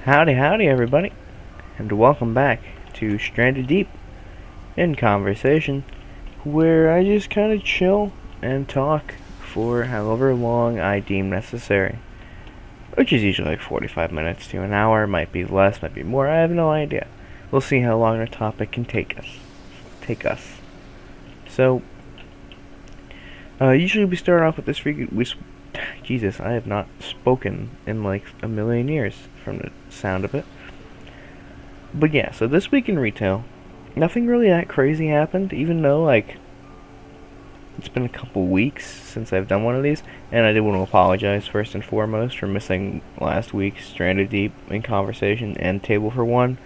Howdy, howdy, everybody, and welcome back to Stranded Deep in Conversation, where I just kind of chill and talk for however long I deem necessary, which is usually like 45 minutes to an hour, might be less, might be more, I have no idea. We'll see how long the topic can take us. So, usually we start off with this Jesus, I have not spoken in like a million years from the sound of it. But yeah, so this week in retail, nothing really that crazy happened, even though, like, it's been a couple weeks since I've done one of these, and I did want to apologize first and foremost for missing last week's Stranded Deep in Conversation and Table for One.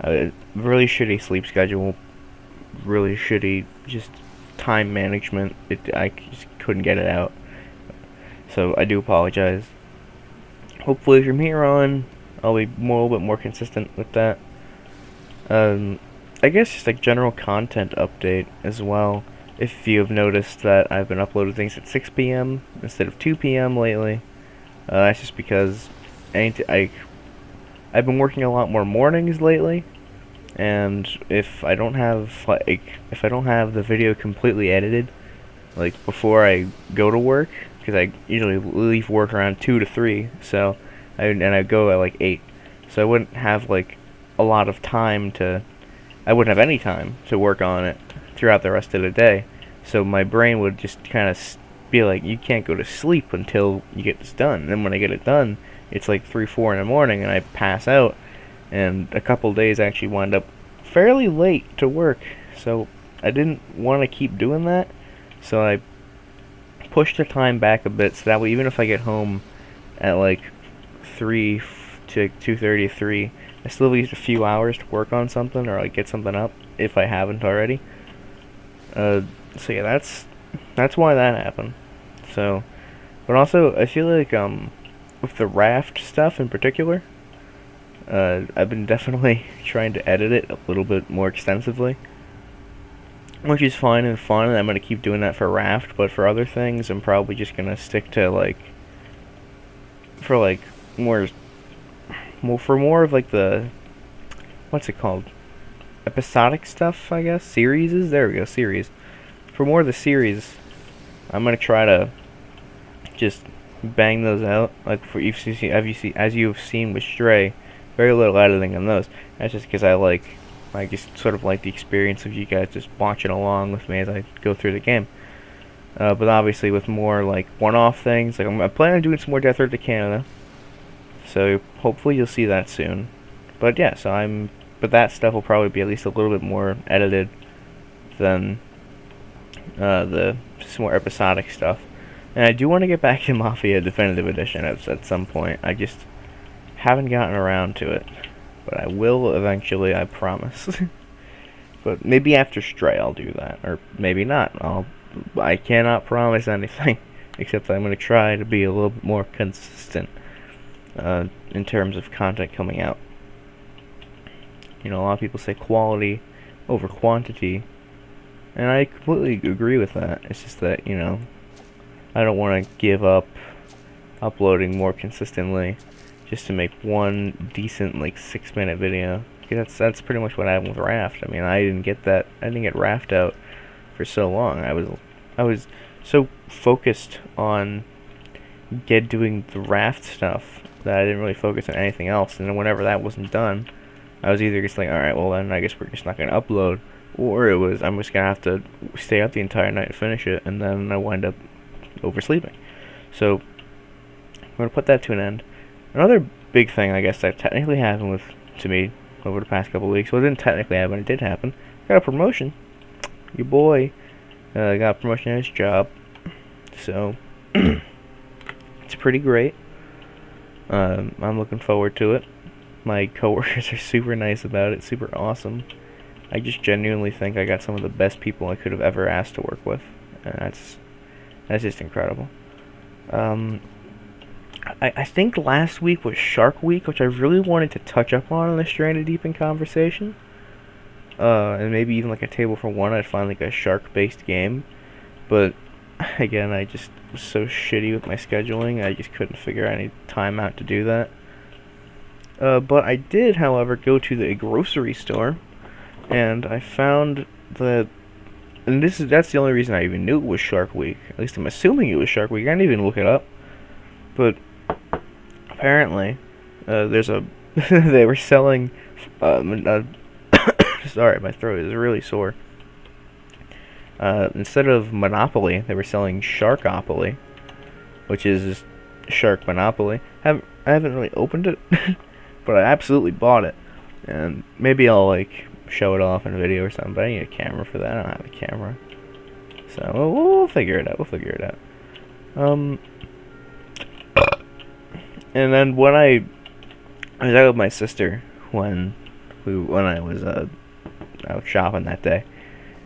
Really shitty sleep schedule, really shitty just time management. I just couldn't get it out. So I do apologize. Hopefully from here on, I'll be a little bit more consistent with that. I guess just like general content update as well. If you have noticed that I've been uploading things at 6 p.m. instead of 2 p.m. lately, that's just because I've been working a lot more mornings lately, and if I don't have the video completely edited, like before I go to work, because I usually leave work around 2 to 3, so I go at like 8, so I wouldn't have like a lot of time I wouldn't have any time to work on it throughout the rest of the day. So my brain would just kind of be like, you can't go to sleep until you get this done. And then when I get it done, it's like 3, 4 in the morning, and I pass out. And a couple days I actually wind up fairly late to work. So I didn't want to keep doing that. So I pushed the time back a bit, so that way even if I get home at like 3 to 2:30, 3, I still have at least a few hours to work on something or like get something up if I haven't already. So yeah, that's why that happened. So, but also I feel like with the raft stuff in particular, I've been definitely trying to edit it a little bit more extensively, which is fine and fun, and I'm gonna keep doing that for raft. But for other things, I'm probably just gonna stick to like for like more for more of like the what's it called, episodic stuff, I guess. Series, there we go, series. For more of the series, I'm gonna try to just bang those out. Like for as you've seen with Stray, very little editing on those. That's just because I just sort of like the experience of you guys just watching along with me as I go through the game. But obviously with more like one-off things, like I'm planning on doing some more Death Road to Canada. So hopefully you'll see that soon. But yeah, but that stuff will probably be at least a little bit more edited than the just more episodic stuff. And I do want to get back to Mafia Definitive Edition at some point. I just haven't gotten around to it. But I will eventually, I promise. But maybe after Stray I'll do that. Or maybe not. I cannot promise anything. Except I'm going to try to be a little bit more consistent in terms of content coming out. You know, a lot of people say quality over quantity, and I completely agree with that. It's just that, you know, I don't want to give up uploading more consistently just to make one decent, like, 6-minute video. That's pretty much what happened with Raft. I mean, I didn't get Raft out for so long. I was so focused on doing the Raft stuff that I didn't really focus on anything else. And then whenever that wasn't done, I was either just like, alright, well then I guess we're just not going to upload, or I'm just going to have to stay up the entire night and finish it, and then I wind up oversleeping. So, I'm going to put that to an end. Another big thing, I guess, that technically happened to me over the past couple of weeks, well, it didn't technically happen, it did happen. I got a promotion. Your boy got a promotion in his job. So, it's pretty great. I'm looking forward to it. My coworkers are super nice about it, super awesome. I just genuinely think I got some of the best people I could have ever asked to work with, and that's just incredible. I think last week was Shark Week, which I really wanted to touch up on in the Stranded Deep in Conversation. And maybe even like a Table for One, I'd find like a shark-based game. But again, I just was so shitty with my scheduling, I just couldn't figure any time out to do that. But I did, however, go to the grocery store, and I found that, and that's the only reason I even knew it was Shark Week. At least I'm assuming it was Shark Week. I didn't even look it up, but apparently, there's a they were selling. Sorry, my throat is really sore. Instead of Monopoly, they were selling Sharkopoly, which is Shark Monopoly. I haven't really opened it, but I absolutely bought it, and maybe I'll like show it off in a video or something. But I need a camera for that. I don't have a camera, so we'll figure it out. We'll figure it out. And then when I was out with my sister when I was out shopping that day,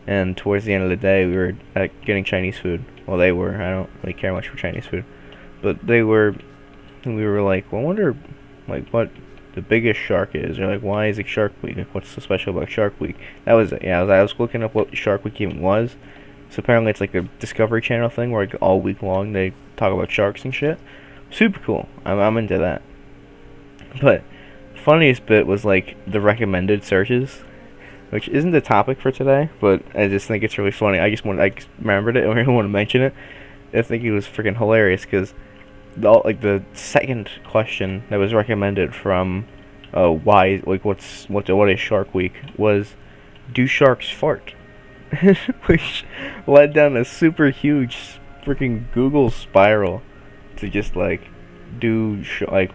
and towards the end of the day we were getting Chinese food. Well, they were. I don't really care much for Chinese food, but they were. And we were like, well, I wonder, like, what the biggest shark is, or like, why is it Shark Week? Like, what's so special about Shark Week? That was it. Yeah, I was looking up what Shark Week even was. So apparently it's like a Discovery Channel thing where like all week long they talk about sharks and shit. Super cool. I'm into that. But funniest bit was like the recommended searches, which isn't the topic for today, but I just think it's really funny. I remembered it and I want to mention it. I think it was freaking hilarious because the second question that was recommended from why, like, what is Shark Week was, do sharks fart? Which led down a super huge freaking Google spiral to just like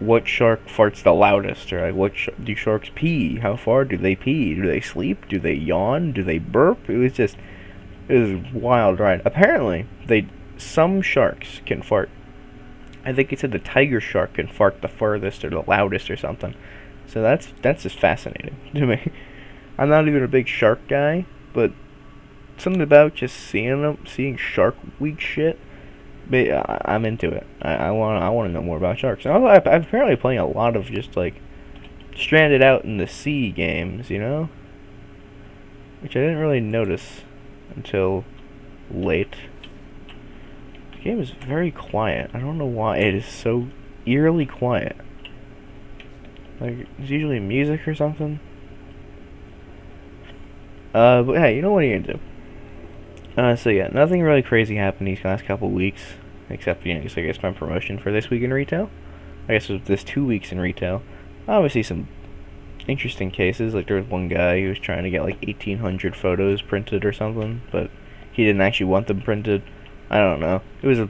what shark farts the loudest, or like do sharks pee? How far do they pee? Do they sleep? Do they yawn? Do they burp? It was wild ride. Apparently, some sharks can fart. I think it said the tiger shark can fart the furthest or the loudest or something. So that's just fascinating to me. I'm not even a big shark guy, but something about just seeing Shark Week shit, I'm into it. I want to know more about sharks. And I'm apparently playing a lot of just like Stranded Out in the Sea games, you know, which I didn't really notice until late. The game is very quiet. I don't know why it is so eerily quiet. Like, it's usually music or something. But hey, you know what are you gonna do? So yeah, nothing really crazy happened these last couple weeks, except, you know, I guess my promotion for this week in retail. I guess it was this 2 weeks in retail. Obviously some interesting cases, like there was one guy who was trying to get like 1,800 photos printed or something, but he didn't actually want them printed. I don't know. It was a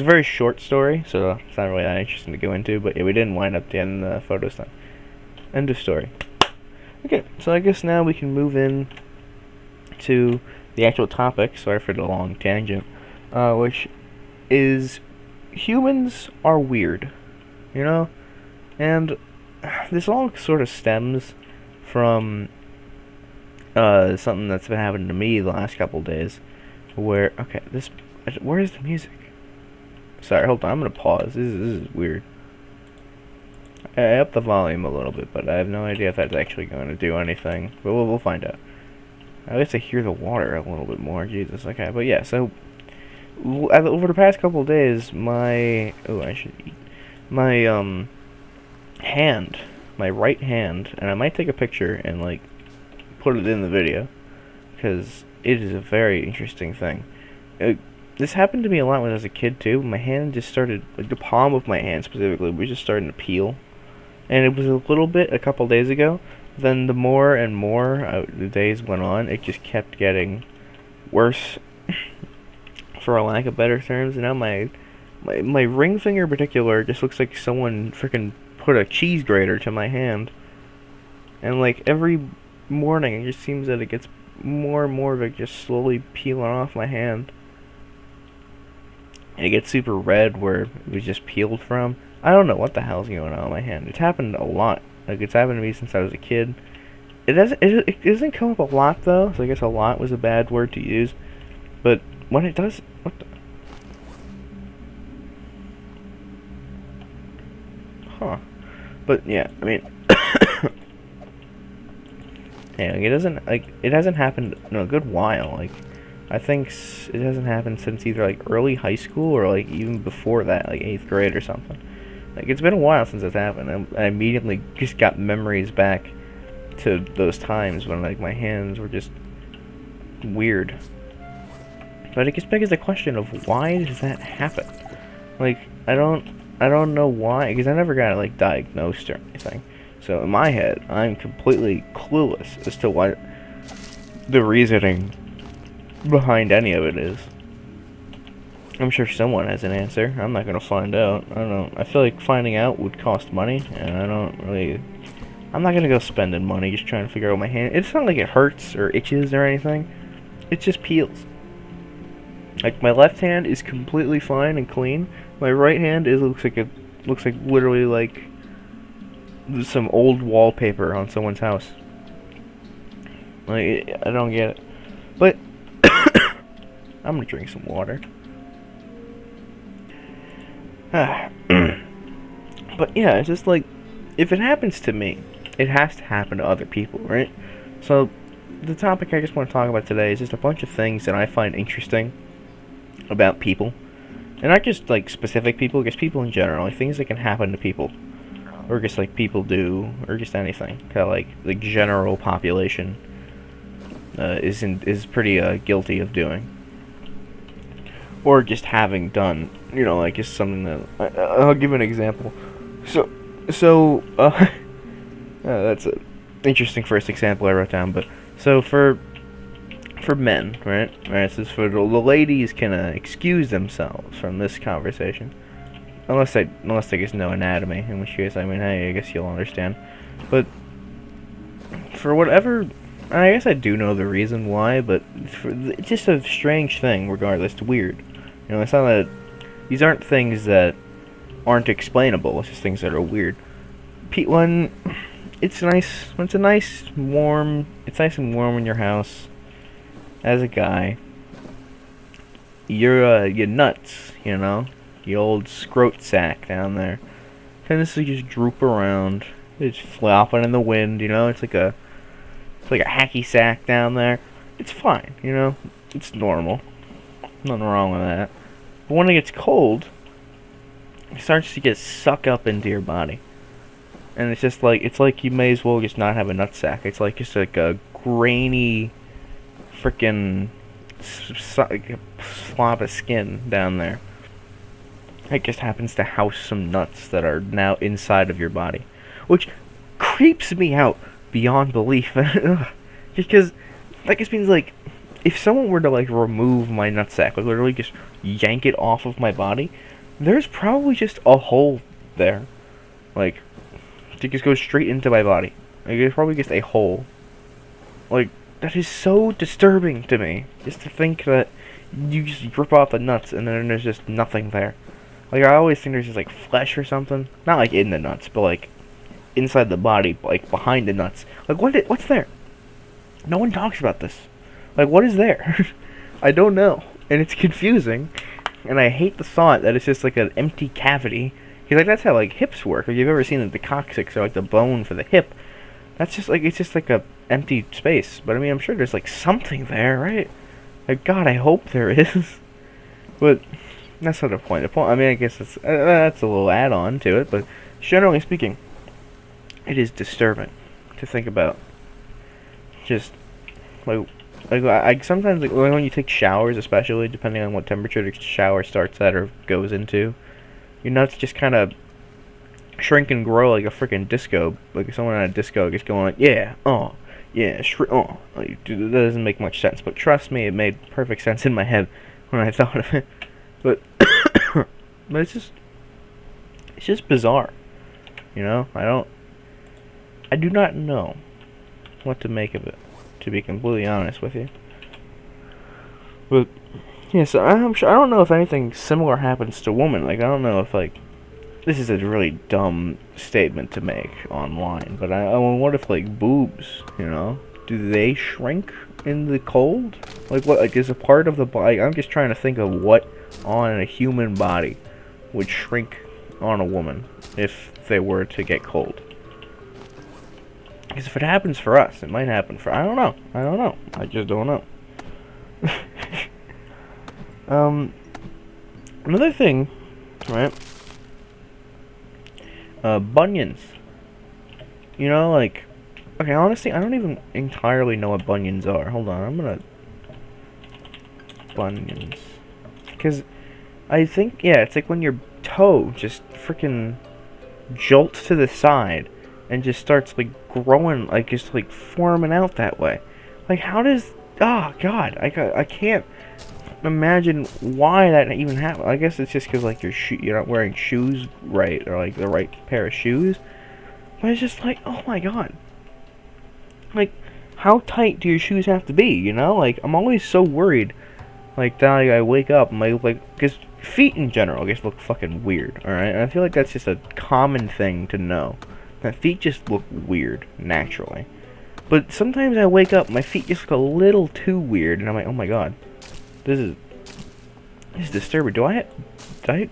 very short story, so it's not really that interesting to go into, but yeah, we didn't wind up getting the photos done. End of story. Okay, so I guess now we can move in to the actual topic. Sorry for the long tangent, which is humans are weird, you know, and this all sort of stems from something that's been happening to me the last couple days. Where where's the music? Sorry, hold on. I'm gonna pause. This is weird. I upped the volume a little bit, but I have no idea if that's actually going to do anything. But we'll find out. At least I hear the water a little bit more. Jesus, okay. But yeah, so over the past couple of days, my hand, my right hand, and I might take a picture and like put it in the video because it is a very interesting thing. This happened to me a lot when I was a kid too. My hand just started, like the palm of my hand specifically, was just starting to peel. And it was a little bit a couple days ago. Then the more and more the days went on, it just kept getting worse, for a lack of better terms. And now my ring finger in particular just looks like someone freaking put a cheese grater to my hand. And like every morning, it just seems that it gets more and more of it just slowly peeling off my hand. And it gets super red where it was just peeled from. I don't know what the hell's going on with my hand. It's happened a lot. Like, it's happened to me since I was a kid. It doesn't come up a lot, though, so I guess a lot was a bad word to use. But when it does... What the... Huh. But, yeah, I mean... yeah, like, it hasn't happened in a good while. Like, I think it hasn't happened since either, like, early high school or, like, even before that, like, 8th grade or something. Like, it's been a while since it's happened. I immediately just got memories back to those times when, like, my hands were just weird. But it gets back to the question of why does that happen? Like, I don't know why, because I never got, like, diagnosed or anything. So in my head, I'm completely clueless as to what the reasoning behind any of it is. I'm sure someone has an answer. I'm not gonna find out. I don't know. I feel like finding out would cost money, and I don't really. I'm not gonna go spending money just trying to figure out my hand. It's not like it hurts or itches or anything. It just peels. Like, my left hand is completely fine and clean. My right hand looks like literally like some old wallpaper on someone's house. Like, I don't get it. But I'm gonna drink some water. But yeah, it's just like, if it happens to me, it has to happen to other people, right? So the topic I just want to talk about today is just a bunch of things that I find interesting about people. And not just like specific people, just people in general, like things that can happen to people. Or just like people do, or just anything. Kind of like the general population is pretty guilty of doing. Or just having done, you know, like just something that I'll give an example. So that's an interesting first example I wrote down. But so for men, right? So for the ladies can excuse themselves from this conversation, unless they just know anatomy, in which case, I mean, hey, I guess you'll understand. But for whatever. I guess I do know the reason why, but it's just a strange thing, regardless. It's weird. You know, it's not that... These aren't things that aren't explainable. It's just things that are weird. When it's nice... When it's nice and warm in your house, as a guy, you're nuts, you know? The old scrot sack down there. Tends to just droop around. It's flopping in the wind, you know? It's like a hacky sack down there. It's fine, you know? It's normal. Nothing wrong with that. But when it gets cold, it starts to get sucked up into your body. And it's like you may as well just not have a nutsack. It's like just like a grainy frickin' slop of skin down there. It just happens to house some nuts that are now inside of your body. Which creeps me out beyond belief. Because that just means, like, if someone were to, like, remove my nutsack, like, literally just yank it off of my body, there's probably just a hole there. Like, it just goes straight into my body. Like, there's probably just a hole. Like, that is so disturbing to me. Just to think that you just rip off the nuts and then there's just nothing there. Like, I always think there's just, like, flesh or something. Not, like, in the nuts, but, like, inside the body, like, behind the nuts. Like, what's there? No one talks about this. Like, what is there? I don't know. And it's confusing. And I hate the thought that it's just, like, an empty cavity. Because, like, that's how, like, hips work. If you've ever seen, like, the coccyx or, like, the bone for the hip, that's just, like, it's just, like, a empty space. But, I mean, I'm sure there's, like, something there, right? Like, God, I hope there is. But that's not the point. The point, I mean, I guess that's a little add-on to it. But generally speaking, it is disturbing to think about. Just, like I sometimes, like, when you take showers, especially, depending on what temperature the shower starts at or goes into, your nuts just kind of shrink and grow like a freaking disco. Like, someone at a disco just going like, yeah, Like, dude, that doesn't make much sense. But trust me, it made perfect sense in my head when I thought of it. But, but it's just bizarre. You know, I do not know what to make of it, to be completely honest with you. But yeah, so I'm sure, I don't know if anything similar happens to women. Like, I don't know if, like, this is a really dumb statement to make online, but I what if, like, boobs, you know, do they shrink in the cold? Like, what, like, is a part of the body? I'm just trying to think of what on a human body would shrink on a woman if they were to get cold. Because if it happens for us, it might happen for... I don't know. I just don't know. Another thing, right, Bunions. You know, like, okay, honestly, I don't even entirely know what bunions are. Hold on, I'm gonna... Bunions. Because I think, yeah, it's like when your toe just freaking jolts to the side and just starts, like, growing, like, just, like, forming out that way. Like, how does... Oh, God, I can't imagine why that even happened. I guess it's just because, like, you're not wearing shoes right, or, like, the right pair of shoes. But it's just like, oh my God. Like, how tight do your shoes have to be, you know? Like, I'm always so worried. Like, that I wake up, and because feet in general, I guess, look fucking weird, alright? And I feel like that's just a common thing to know. That feet just look weird, naturally. But sometimes I wake up, my feet just look a little too weird, and I'm like, oh my God. This is disturbing. Did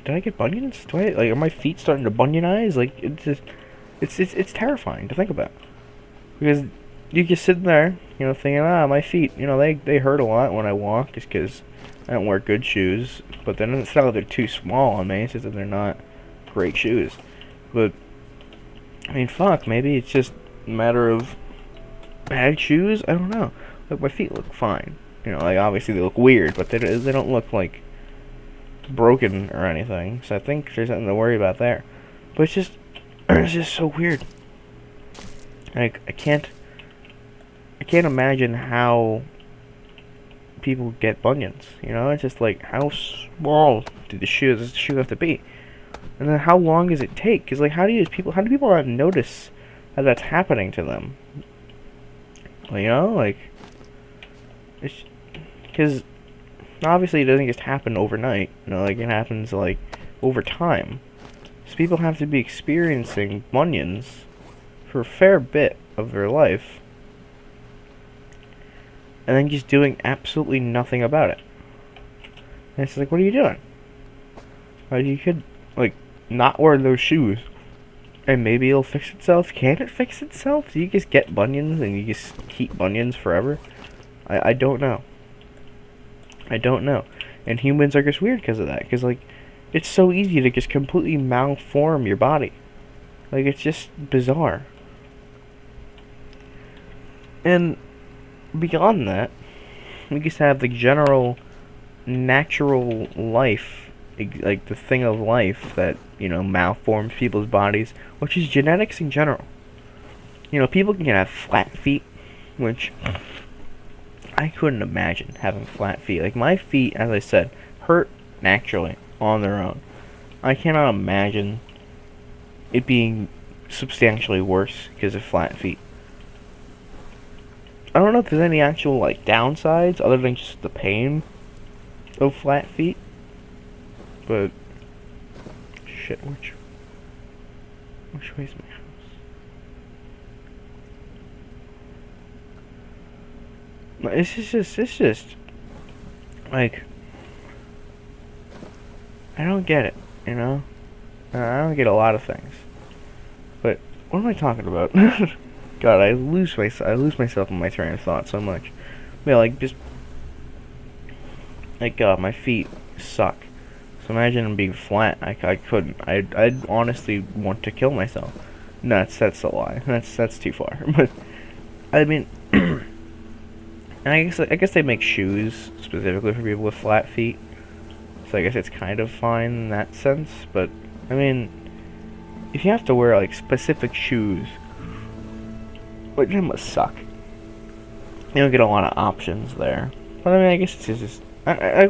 I get bunions? Are my feet starting to bunionize? Like, it's terrifying to think about. Because you just sit there, you know, thinking, my feet, you know, they hurt a lot when I walk, just because I don't wear good shoes. But then it's not that they're too small on me, it's just that they're not great shoes. But, I mean, fuck, maybe it's just a matter of bad shoes? I don't know. Like, my feet look fine. You know, like, obviously they look weird, but they don't look, like, broken or anything. So I think there's nothing to worry about there. But it's just so weird. Like, I can't imagine how people get bunions, you know? It's just like, how small does the shoe have to be? And then how long does it take? Because, like, how do people not notice that that's happening to them? Well, you know, like, it's, because obviously it doesn't just happen overnight, you know, like, it happens, like, over time. So people have to be experiencing bunions for a fair bit of their life, and then just doing absolutely nothing about it. And it's like, what are you doing? Like, you could, like, not wear those shoes, and maybe it'll fix itself. Can it fix itself? Do you just get bunions and you just keep bunions forever? I don't know. I don't know. And humans are just weird because of that. Because, like, it's so easy to just completely malform your body. Like, it's just bizarre. And beyond that, we just have the general natural life, like the thing of life that, you know, malforms people's bodies, which is genetics in general. You know, people can have flat feet, which I couldn't imagine having flat feet. Like, my feet, as I said, hurt naturally on their own. I cannot imagine it being substantially worse because of flat feet. I don't know if there's any actual, like, downsides other than just the pain of flat feet. But, shit, which way's my house? It's just, like, I don't get it, you know? I don't get a lot of things. But, what am I talking about? God, I lose myself in my train of thought so much. Yeah, like, just, like, my feet suck. So imagine them being flat. I couldn't. I'd honestly want to kill myself. No, that's a lie. That's too far. But, I mean, I guess they make shoes specifically for people with flat feet. So I guess it's kind of fine in that sense. But, I mean, if you have to wear, like, specific shoes, like, that must suck. You don't get a lot of options there. But I mean, I guess it's just...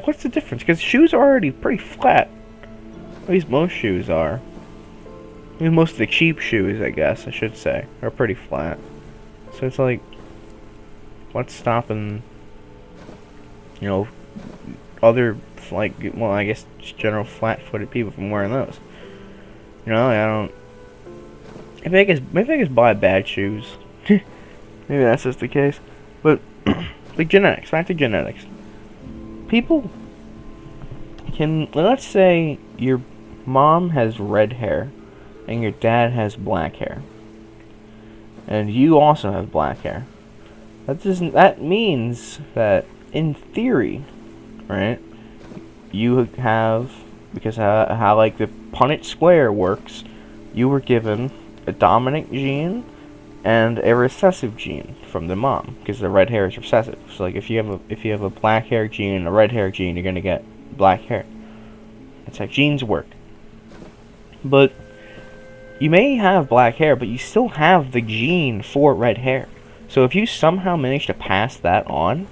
what's the difference? Because shoes are already pretty flat. At least most shoes are. I mean, most of the cheap shoes, I guess, I should say, are pretty flat. So it's like... what's stopping... you know... other, like... well, I guess just general flat-footed people from wearing those. You know, I don't... maybe I guess buy bad shoes. Maybe that's just the case. But, like, genetics. Back to genetics. People can... let's say your mom has red hair and your dad has black hair. And you also have black hair. That means that, in theory, right, you have... because how like, the Punnett square works, you were given a dominant gene and a recessive gene from the mom, because the red hair is recessive. So like if you have a black hair gene and a red hair gene, you're gonna get black hair. That's how genes work. But you may have black hair, but you still have the gene for red hair. So if you somehow manage to pass that on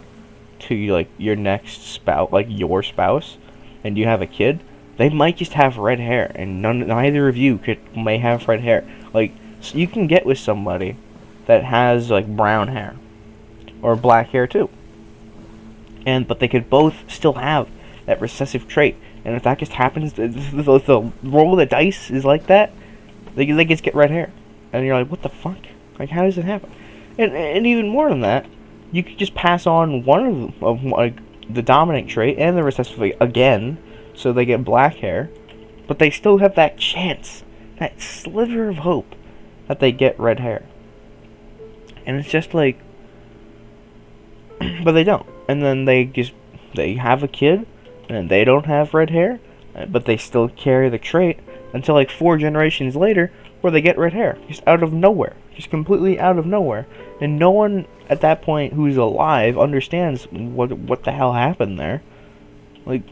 to like your next spouse, like your spouse, and you have a kid, they might just have red hair, and neither of you may have red hair. Like, so you can get with somebody that has like brown hair or black hair too, but they could both still have that recessive trait. And if that just happens, the roll of the dice is like that. They just get red hair, and you're like, what the fuck? Like, how does it happen? And even more than that, you could just pass on one of like the dominant trait and the recessive again, so they get black hair, but they still have that chance, that sliver of hope, that they get red hair. And it's just like, but they don't. And then they have a kid, and they don't have red hair, but they still carry the trait until like 4 generations later, where they get red hair, just out of nowhere, just completely out of nowhere, and no one at that point who's alive understands what the hell happened there. Like,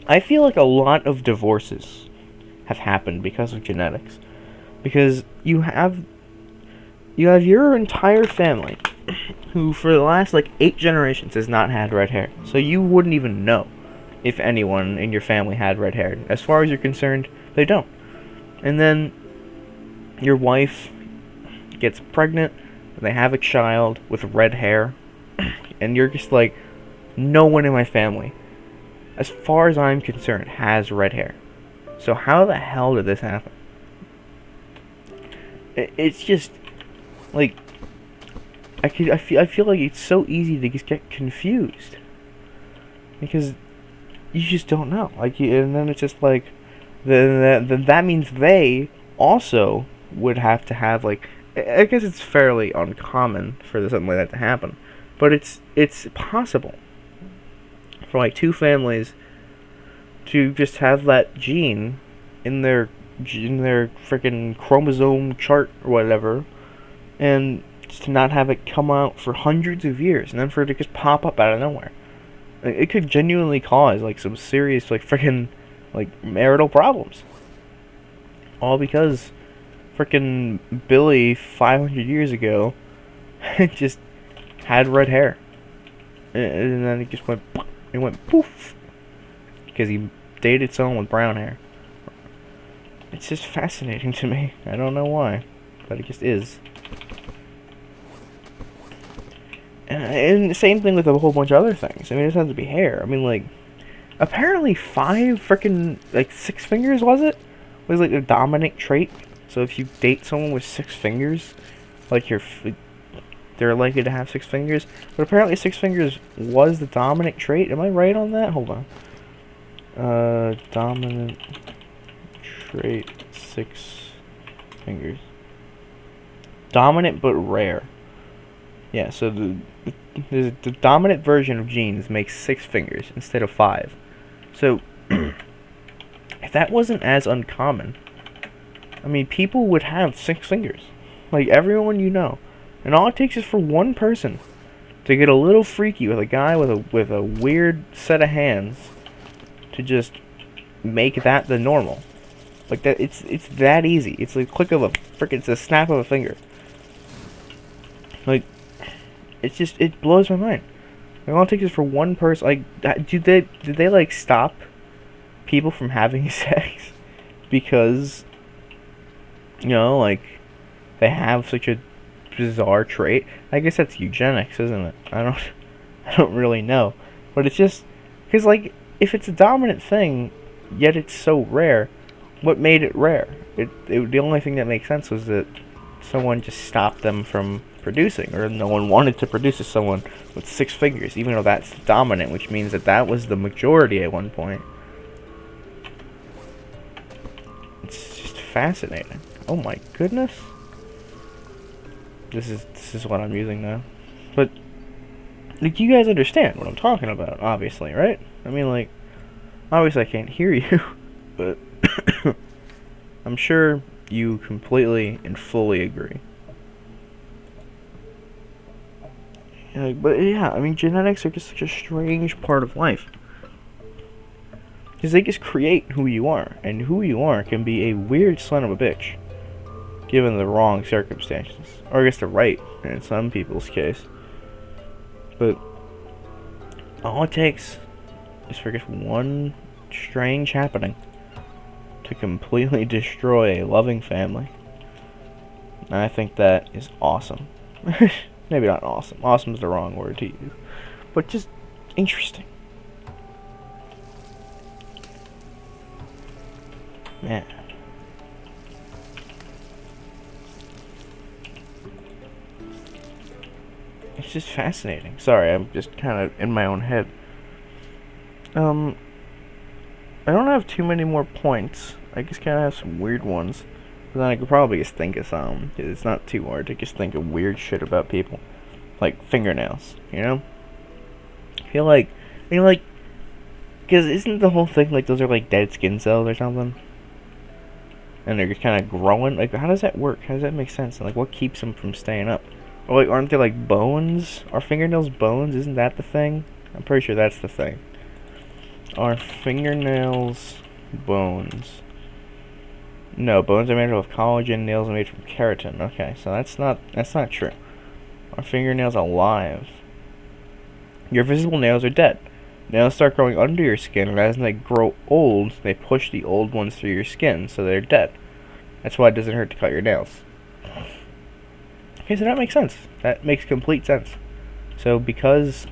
I feel like a lot of divorces have happened because of genetics, because you have your entire family who for the last like 8 generations has not had red hair, so you wouldn't even know if anyone in your family had red hair. As far as you're concerned, they don't. And then your wife gets pregnant, and they have a child with red hair, and you're just like, no one in my family, as far as I'm concerned, has red hair. So how the hell did this happen? It's just like, I feel like it's so easy to just get confused, because you just don't know. Like, and then it's just like, then that means they also would have to have, like, I guess it's fairly uncommon for something like that to happen, but it's possible for like 2 families to just have that gene in their freaking chromosome chart or whatever, and to not have it come out for hundreds of years, and then for it to just pop up out of nowhere. It could genuinely cause like some serious like freaking like marital problems, all because freaking Billy 500 years ago just had red hair, and then it just went poof because he dated someone with brown hair. It's just fascinating to me. I don't know why, but it just is. And the same thing with a whole bunch of other things. I mean, it doesn't have to be hair. I mean, like, apparently 5 freaking, like, 6 fingers, was like a dominant trait. So if you date someone with 6 fingers, like, they're likely to have 6 fingers. But apparently 6 fingers was the dominant trait. Am I right on that? Hold on. Dominant trait, 6 fingers. Dominant but rare. Yeah, so the dominant version of genes makes 6 fingers instead of 5. So, if that wasn't as uncommon, I mean, people would have 6 fingers. Like, everyone you know. And all it takes is for one person to get a little freaky with a guy with a weird set of hands to just make that the normal. Like, that, it's that easy. It's like click of a it's a snap of a finger. Like, it's just, it blows my mind. Like, all it takes is for one person. Like, did they like stop people from having sex because, you know, like, they have such a bizarre trait? I guess that's eugenics, isn't it? I don't really know, but it's just because, like, if it's a dominant thing, yet it's so rare, what made it rare? The only thing that makes sense was that someone just stopped them from producing, or no one wanted to produce as someone with 6 fingers, even though that's dominant, which means that was the majority at one point. It's just fascinating. Oh my goodness. This is what I'm using now. But, like, you guys understand what I'm talking about, obviously, right? I mean, like, obviously I can't hear you, but I'm sure you completely and fully agree. But yeah, I mean, genetics are just such a strange part of life. Because they just create who you are, and who you are can be a weird son of a bitch, given the wrong circumstances. Or I guess the right, in some people's case. But all it takes is for just one strange happening to completely destroy a loving family. And I think that is awesome. Maybe not awesome. Awesome is the wrong word to use. But just interesting. Man. It's just fascinating. Sorry, I'm just kind of in my own head. I don't have too many more points. I just kind of have some weird ones. But then I could probably just think of some. Because it's not too hard to just think of weird shit about people. Like fingernails, you know? I feel like, because isn't the whole thing like those are like dead skin cells or something? And they're just kind of growing? Like, how does that work? How does that make sense? And like, what keeps them from staying up? Or like, aren't they like bones? Are fingernails bones? Isn't that the thing? I'm pretty sure that's the thing. Are fingernails bones? No, bones are made of collagen, nails are made from keratin. Okay, so that's not true. Are fingernails alive? Your visible nails are dead. Nails start growing under your skin, and as they grow old, they push the old ones through your skin, so they're dead. That's why it doesn't hurt to cut your nails. Okay, so that makes sense. That makes complete sense. So because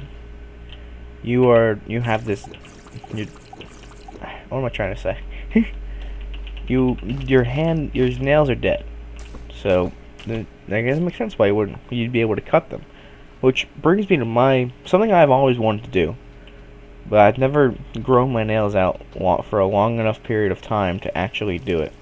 you have this, what am I trying to say? your nails are dead. So that doesn't make sense why you'd be able to cut them. Which brings me to something I've always wanted to do, but I've never grown my nails out for a long enough period of time to actually do it.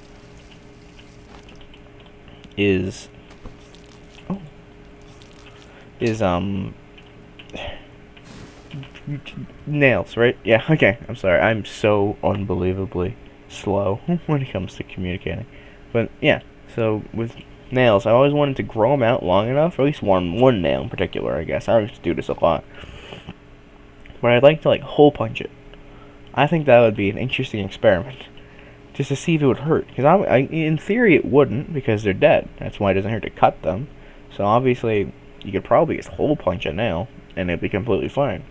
Nails, right? Yeah, okay. I'm sorry. I'm so unbelievably slow when it comes to communicating. But yeah, so with nails, I always wanted to grow them out long enough, or at least one nail in particular, I guess. I used to do this a lot. But I'd like to like hole punch it. I think that would be an interesting experiment. Just to see if it would hurt. Because in theory it wouldn't, because they're dead. That's why it doesn't hurt to cut them. So obviously, you could probably just hole punch a nail, and it'd be completely fine.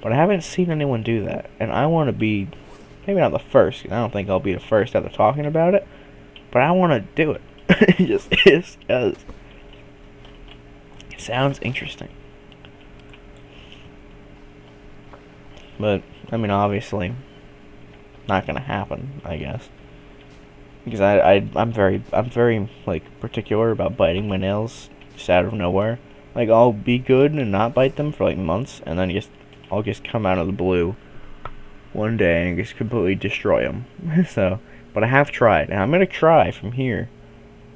But I haven't seen anyone do that. And I want to be, maybe not the first, because I don't think I'll be the first ever talking about it. But I want to do it. It just is, because it sounds interesting. But, I mean, obviously, not gonna happen, I guess. Because I'm very, like, particular about biting my nails just out of nowhere. Like, I'll be good and not bite them for, like, months, and then I'll just come out of the blue one day and just completely destroy them. So, but I have tried, and I'm gonna try from here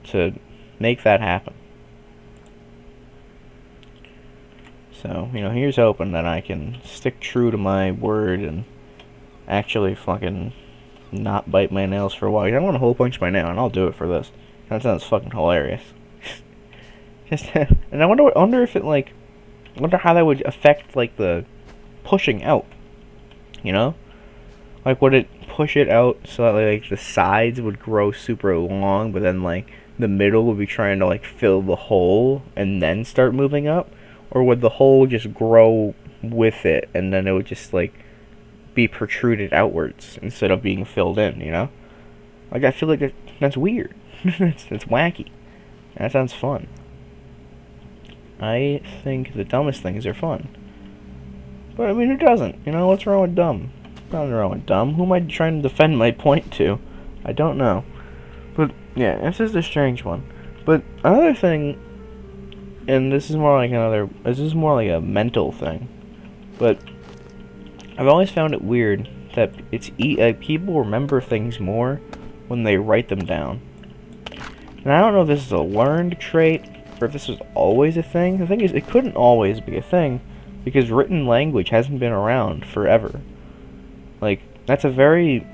to make that happen. So, here's hoping that I can stick true to my word and actually fucking not bite my nails for a while. I want to hole punch my nail, and I'll do it for this. That sounds fucking hilarious. And I wonder if it like, wonder how that would affect like the pushing out. Like would it push it out so that like the sides would grow super long, but then like the middle would be trying to like fill the hole and then start moving up, or would the hole just grow with it and then it would just like be protruded outwards instead of being filled in, Like, I feel like that's weird. It's wacky. That sounds fun. I think the dumbest things are fun. But, I mean, who doesn't? What's wrong with dumb? Nothing wrong with dumb. Who am I trying to defend my point to? I don't know. But, yeah, this is a strange one. But, another thing, and this is more like a mental thing, but I've always found it weird that people remember things more when they write them down. And I don't know if this is a learned trait or if this was always a thing. The thing is, it couldn't always be a thing because written language hasn't been around forever. Like, that's a very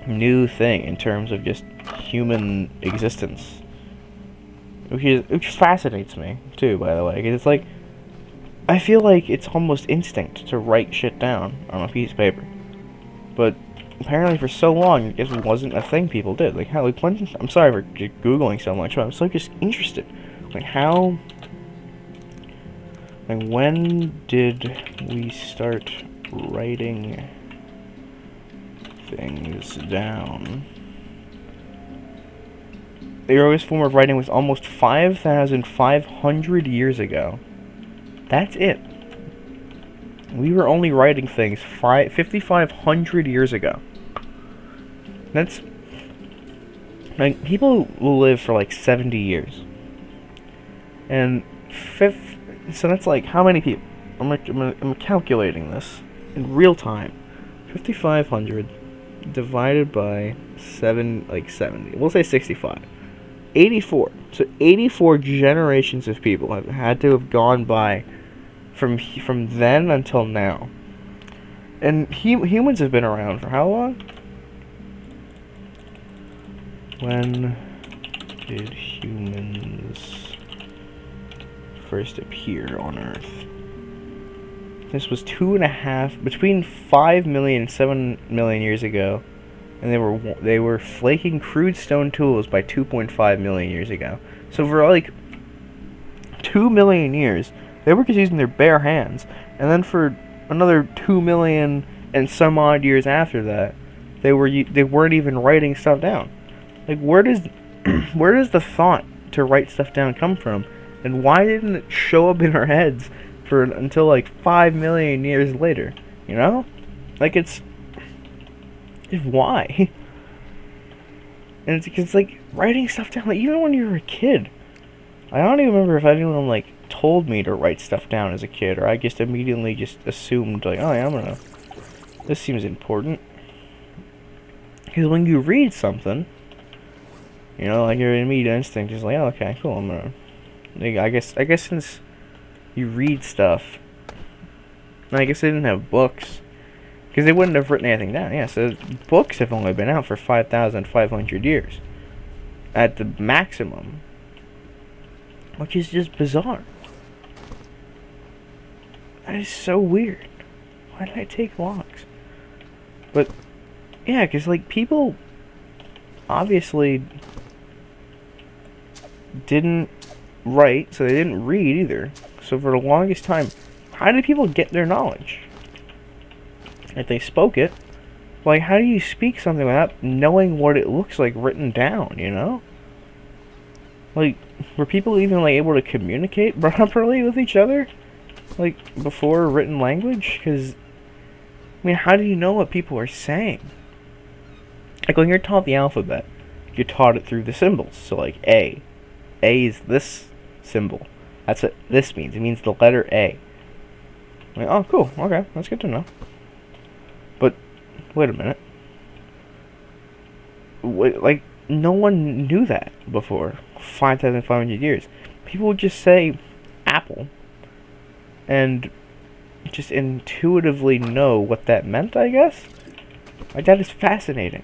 new thing in terms of just human existence, which fascinates me too. By the way, 'cause it's like I feel like it's almost instinct to write shit down on a piece of paper, but apparently for so long it just wasn't a thing people did. Like how, like when, I'm sorry for just googling so much, but I'm so just interested. Like how, like when did we start writing things down? The earliest form of writing was almost 5,500 years ago. That's it. We were only writing things 5,500 years ago. That's like people will live for like 70 years, and so that's like how many people? I'm calculating this in real time. 5,500 divided by 70. We'll say 65. 84. So 84 generations of people have had to have gone by from then until now. And humans have been around for how long? When did humans first appear on Earth? This was between 5 million and 7 million years ago, and they were flaking crude stone tools by 2.5 million years ago. So for like 2 million years, they were just using their bare hands, and then for another 2 million and some odd years after that, they weren't even writing stuff down. Like where does the thought to write stuff down come from, and why didn't it show up in our heads until like 5 million years later? You know, like it's why? And it's because like writing stuff down, like even when you were a kid, I don't even remember if anyone like told me to write stuff down as a kid, or I just immediately just assumed like, oh yeah, this seems important. Because when you read something, you know, like your immediate instinct is like, oh okay, cool, like, I guess since you read stuff, I guess they didn't have books, because they wouldn't have written anything down. Yeah, so books have only been out for 5,500 years at the maximum, which is just bizarre. That is so weird. Why did I take logs? But yeah, because like people obviously didn't write, so they didn't read either. So for the longest time, how did people get their knowledge? If they spoke it, like how do you speak something without knowing what it looks like written down, you know? Like, were people even like able to communicate properly with each other, like before written language? Because I mean, how do you know what people are saying? Like when you're taught the alphabet, you're taught it through the symbols. So like A is this symbol. That's what this means. It means the letter A. Like, oh, cool. Okay, that's good to know. But wait a minute. Like no one knew that before 5,500 years. People would just say apple and just intuitively know what that meant, I guess. Like that is fascinating.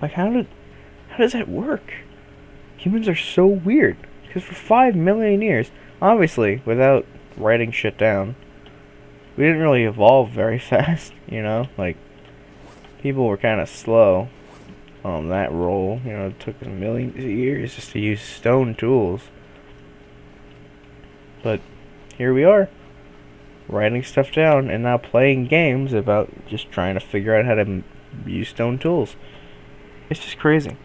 Like how does that work? Humans are so weird. Because for 5 million years, obviously, without writing shit down, we didn't really evolve very fast, you know? Like, people were kind of slow on that role. You know, it took millions of years just to use stone tools. But here we are, writing stuff down and now playing games about just trying to figure out how to use stone tools. It's just crazy.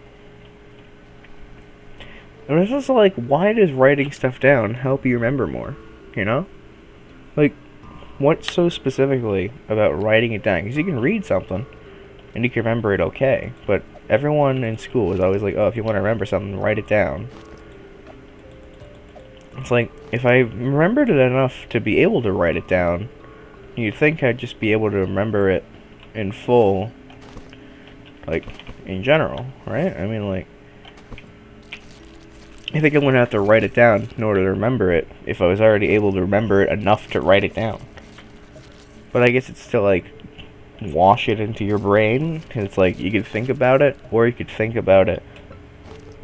And it's also like, why does writing stuff down help you remember more? You know? Like, what's so specifically about writing it down? Because you can read something and you can remember it okay. But everyone in school is always like, oh, if you want to remember something, write it down. It's like, if I remembered it enough to be able to write it down, you'd think I'd just be able to remember it in full, like, in general, right? I mean, like, I think I wouldn't have to write it down in order to remember it if I was already able to remember it enough to write it down. But I guess it's still like, wash it into your brain. It's like you could think about it, or you could think about it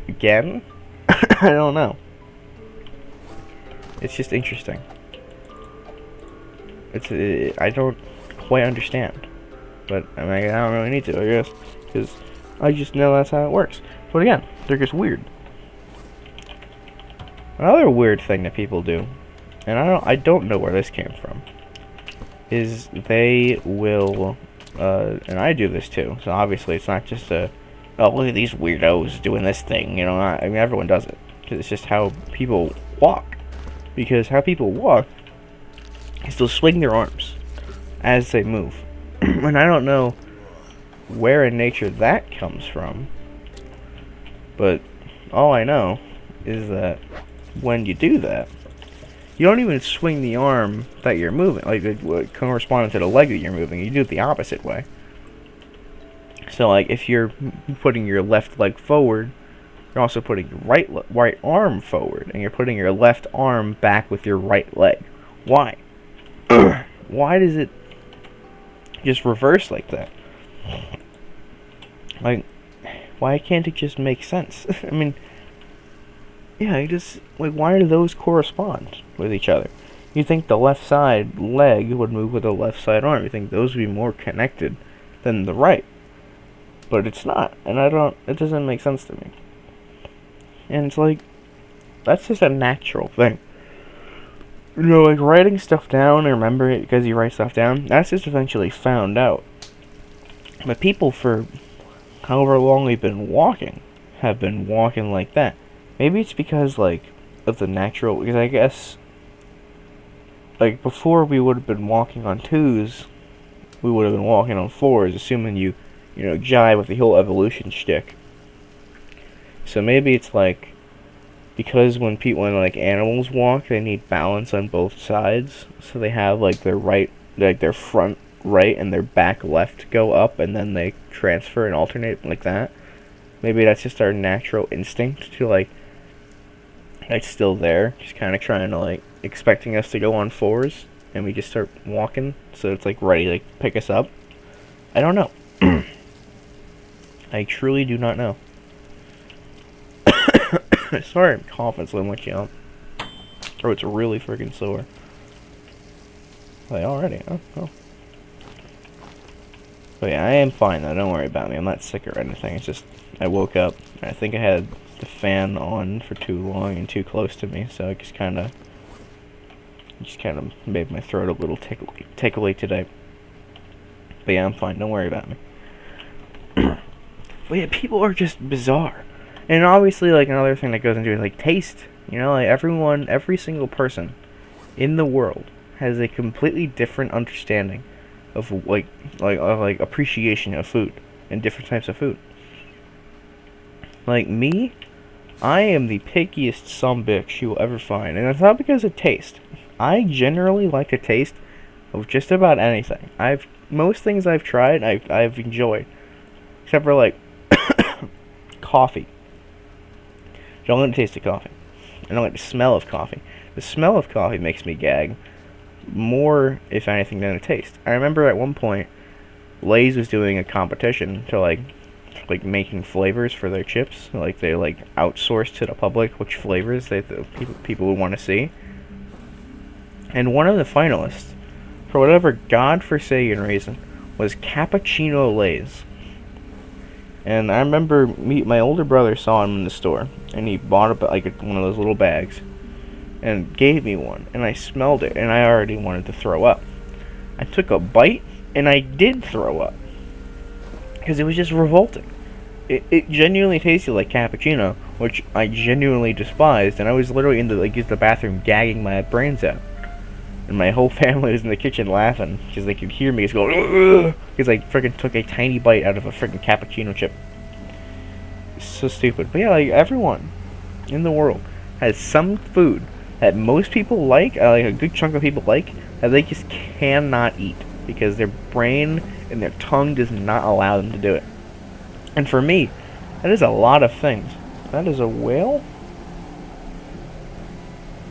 again. I don't know. It's just interesting. I don't quite understand, but I mean, I don't really need to, I guess, because I just know that's how it works. But again, they're just weird. Another weird thing that people do, and I don't know where this came from, is they will, and I do this too. So obviously, it's not just oh, look at these weirdos doing this thing. You know, I mean, everyone does it because it's just how people walk. Because how people walk is they'll swing their arms as they move. And I don't know where in nature that comes from, but all I know is that when you do that, you don't even swing the arm that you're moving, like corresponding to the leg that you're moving. You do it the opposite way. So, like, if you're putting your left leg forward, you're also putting your right arm forward, and you're putting your left arm back with your right leg. Why? Why does it just reverse like that? Like, why can't it just make sense? I mean, yeah, you just, like, why do those correspond with each other? You think the left side leg would move with the left side arm. You think those would be more connected than the right. But it's not, and it doesn't make sense to me. And it's like, that's just a natural thing. You know, like, writing stuff down and remember it because you write stuff down, that's just eventually found out. But people, for however long they've been walking, have been walking like that. Maybe it's because, like, of the natural, because I guess, like, before we would have been walking on twos, we would have been walking on fours, assuming you know, jive with the whole evolution shtick. So maybe it's like, because when like animals walk, they need balance on both sides, so they have like their front right and their back left go up, and then they transfer and alternate like that. Maybe that's just our natural instinct to like, it's still there, just kind of trying to like expecting us to go on fours, and we just start walking, so it's like ready to like, pick us up. I don't know. I truly do not know. Sorry, I'm coughing so much, y'all. Oh, it's really freaking sore. Like, already, huh? Oh. But yeah, I am fine though, don't worry about me. I'm not sick or anything. It's just, I woke up, and I think I had the fan on for too long and too close to me, so it just kind of made my throat a little tickly today. But yeah, I'm fine, don't worry about me. But yeah, people are just bizarre. And obviously, like, another thing that goes into it, like, taste. You know, like, every single person in the world has a completely different understanding of, like appreciation of food and different types of food. Like, me, I am the pickiest sumbitch you will ever find. And it's not because of taste. I generally like the taste of just about anything. Most things I've tried, I've enjoyed. Except for, like, coffee. I don't like the taste of coffee. I don't like the smell of coffee. The smell of coffee makes me gag more, if anything, than the taste. I remember at one point, Lay's was doing a competition to like making flavors for their chips. Like they like outsourced to the public which flavors people would want to see. And one of the finalists, for whatever godforsaken reason, was cappuccino Lay's. And I remember my older brother saw him in the store, and he bought one of those little bags, and gave me one, and I smelled it, and I already wanted to throw up. I took a bite, and I did throw up, because it was just revolting. It genuinely tasted like cappuccino, which I genuinely despised, and I was literally in the bathroom gagging my brains out. And my whole family was in the kitchen laughing because they could hear me just go, because I freaking took a tiny bite out of a freaking cappuccino chip. It's so stupid. But yeah, like, everyone in the world has some food that most people like a good chunk of people like, that they just cannot eat because their brain and their tongue does not allow them to do it. And for me, that is a lot of things. That is a whale?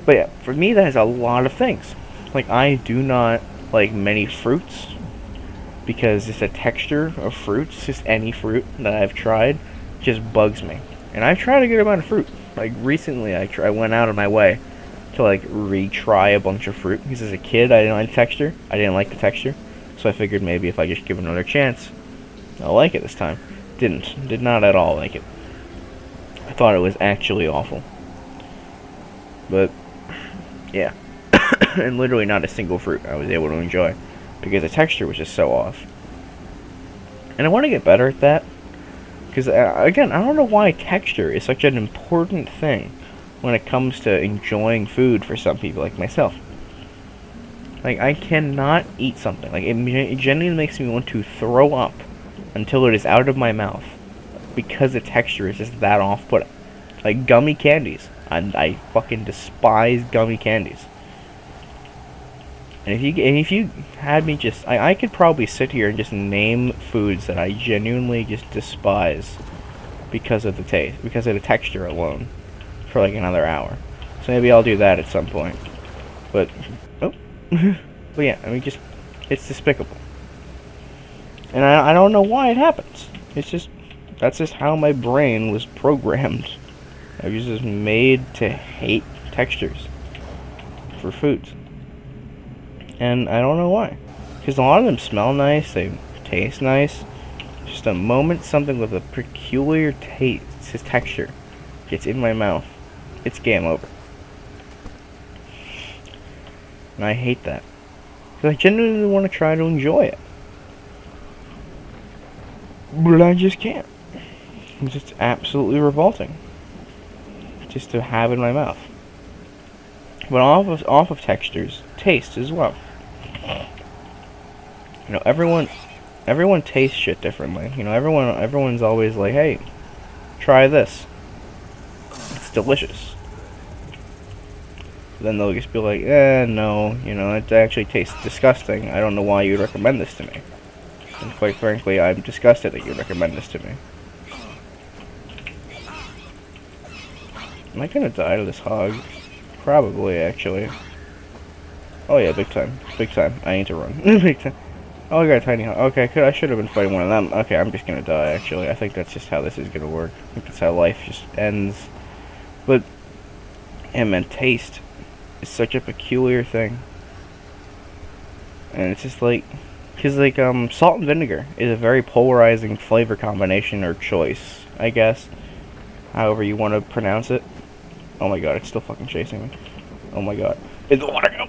But yeah, for me, that is a lot of things. Like, I do not like many fruits. because just the texture of fruits, just any fruit that I've tried, just bugs me. And I've tried a good amount of fruit. Like recently, I went out of my way to like retry a bunch of fruit because as a kid I didn't like the texture. So I figured maybe if I just give it another chance, I'll like it this time. Did not at all like it. I thought it was actually awful. But yeah, and literally not a single fruit I was able to enjoy because the texture was just so off. And I want to get better at that because again, I don't know why texture is such an important thing when it comes to enjoying food for some people like myself. Like, I cannot eat something. Like, it genuinely makes me want to throw up until it is out of my mouth because the texture is just that off-putting. Like, gummy candies. I fucking despise gummy candies. And if you had me just... I could probably sit here and just name foods that I genuinely just despise because of the taste, because of the texture alone, for like another hour. So maybe I'll do that at some point. But... oh. But yeah, I mean, just, it's despicable. And I don't know why it happens. It's just, that's just how my brain was programmed. I was just made to hate textures for foods. And I don't know why. Because a lot of them smell nice, they taste nice. Just a moment something with a peculiar taste, texture, gets in my mouth, it's game over. And I hate that. Because I genuinely want to try to enjoy it. But I just can't. It's just absolutely revolting. Just to have in my mouth. But off of textures, taste as well. You know, everyone tastes shit differently. You know, everyone's always like, hey, try this. It's delicious. Then they'll just be like, no, you know, it actually tastes disgusting. I don't know why you'd recommend this to me. And quite frankly, I'm disgusted that you recommend this to me. Am I gonna die to this hog? Probably, actually. Oh yeah, big time. Big time. I need to run. Big time. Oh, I got a tiny hog. Okay, I should have been fighting one of them. Okay, I'm just gonna die, actually. I think that's just how this is gonna work. I think that's how life just ends. But, yeah, man, taste is such a peculiar thing. And it's just like... because, like, salt and vinegar is a very polarizing flavor combination or choice, I guess. However you want to pronounce it. Oh my god, it's still fucking chasing me. Oh my god. In the water, go!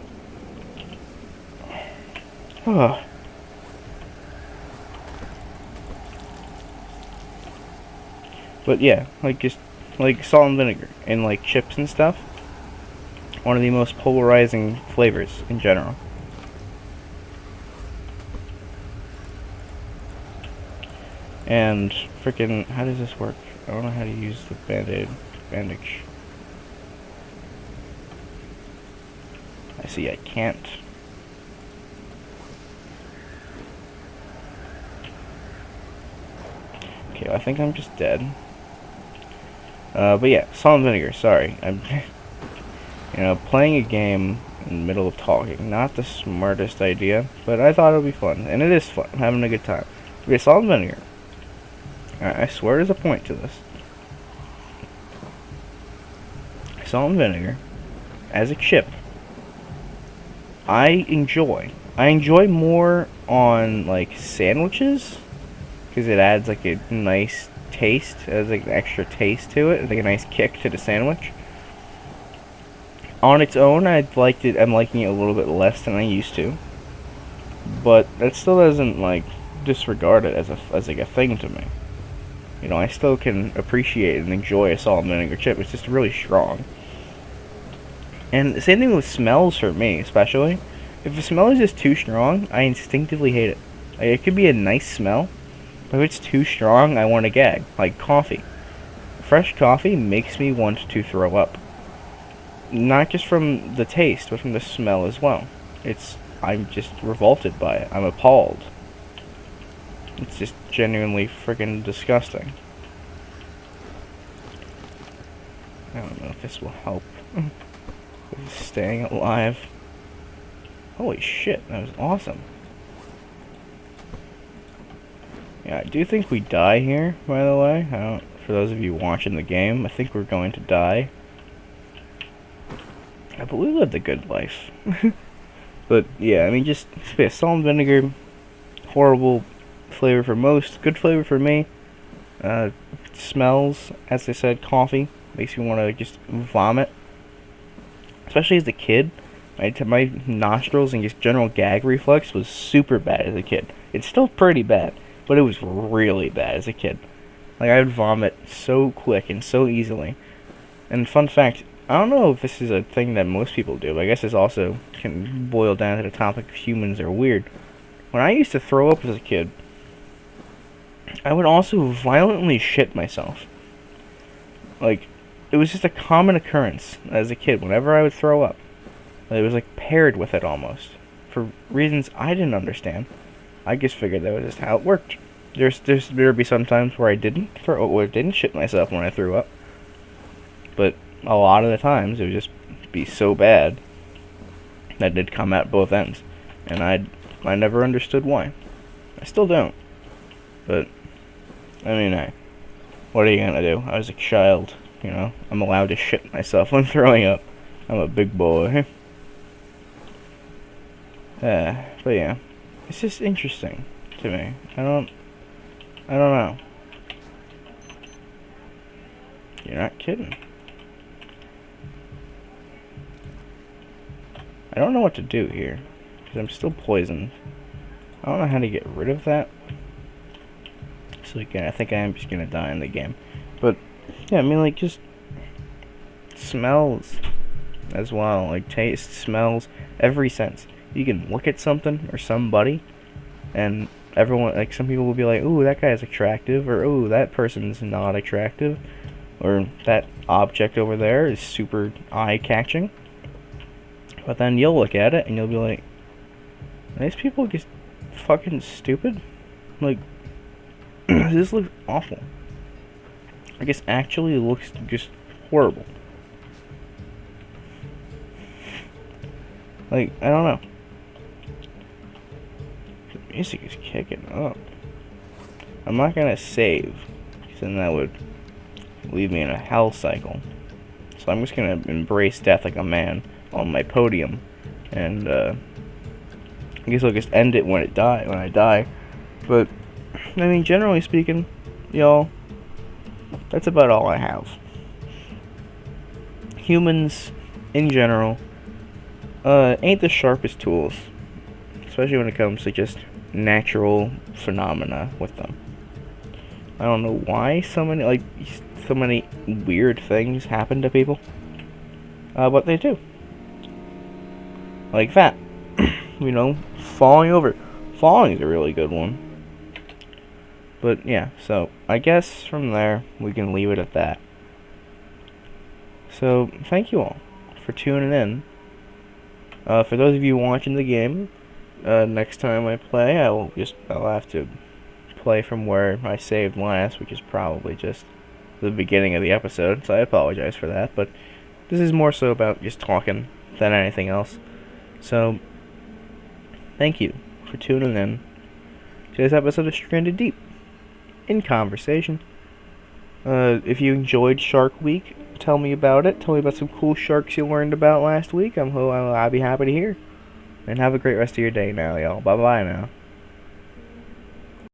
Oh. But yeah, like, just, like, salt and vinegar and, like, chips and stuff. One of the most polarizing flavors in general. And freaking, how does this work? I don't know how to use the bandage. I see, I can't. Okay, well, I think I'm just dead. But yeah, salt and vinegar, sorry. I'm, you know, playing a game in the middle of talking, not the smartest idea, but I thought it would be fun. And it is fun, I'm having a good time. Okay, salt and vinegar. I swear there's a point to this. Salt and vinegar, as a chip, I enjoy more on, like, sandwiches, because it adds, like, a nice taste, it has, like, an extra taste to it, like a nice kick to the sandwich. On its own, I'm liking it a little bit less than I used to, but that still doesn't, like, disregard it as like a thing to me. You know, I still can appreciate and enjoy a salt and vinegar chip. It's just really strong. And the same thing with smells for me, especially. If the smell is just too strong, I instinctively hate it. Like, it could be a nice smell, but if it's too strong, I want to gag. Like coffee. Fresh coffee makes me want to throw up. Not just from the taste, but from the smell as well. I'm just revolted by it. I'm appalled. It's just genuinely freaking disgusting. I don't know if this will help with staying alive. Holy shit, that was awesome. Yeah, I do think we die here, by the way. For those of you watching the game, I think we're going to die. Yeah, but we lived a good life. But, yeah, I mean, just salt and vinegar, horrible flavor for most, good flavor for me. Smells, as I said, coffee. Makes me want to just vomit. Especially as a kid. My nostrils and just general gag reflex was super bad as a kid. It's still pretty bad, but it was really bad as a kid. Like, I would vomit so quick and so easily. And fun fact, I don't know if this is a thing that most people do, but I guess this also can boil down to the topic of humans are weird. When I used to throw up as a kid, I would also violently shit myself. Like, it was just a common occurrence as a kid whenever I would throw up. It was like paired with it almost. For reasons I didn't understand. I just figured that was just how it worked. There'd be some times where I didn't shit myself when I threw up. But a lot of the times it would just be so bad that it did come at both ends. And I never understood why. I still don't. But I mean, what are you gonna do? I was a child, you know. I'm allowed to shit myself when throwing up. I'm a big boy. But yeah, it's just interesting to me. I don't know. You're not kidding. I don't know what to do here, because I'm still poisoned. I don't know how to get rid of that. So again, I think I am just gonna die in the game. But, yeah, I mean, like, just smells as well. Like, taste, smells, every sense. You can look at something or somebody, and everyone, like, some people will be like, ooh, that guy's attractive, or ooh, that person's not attractive, or that object over there is super eye-catching. But then you'll look at it, and you'll be like, are these people just fucking stupid? Like, this looks awful. I guess actually looks just horrible. Like, I don't know. The music is kicking up. I'm not gonna save, because then that would leave me in a hell cycle. So I'm just gonna embrace death like a man on my podium, and I guess I'll just end it when I die. But I mean, generally speaking, y'all, that's about all I have. Humans, in general, ain't the sharpest tools, especially when it comes to just natural phenomena with them. I don't know why so many weird things happen to people, but they do. Like that, you know, falling over. Falling is a really good one. But yeah, so I guess from there we can leave it at that. So thank you all for tuning in. For those of you watching the game, next time I play, I'll have to play from where I saved last, which is probably just the beginning of the episode. So I apologize for that, but this is more so about just talking than anything else. So thank you for tuning in to this episode of Stranded Deep in Conversation. If you enjoyed Shark Week, tell me about it. Tell me about some cool sharks you learned about last week. I'll be happy to hear. And have a great rest of your day now, y'all. Bye-bye now.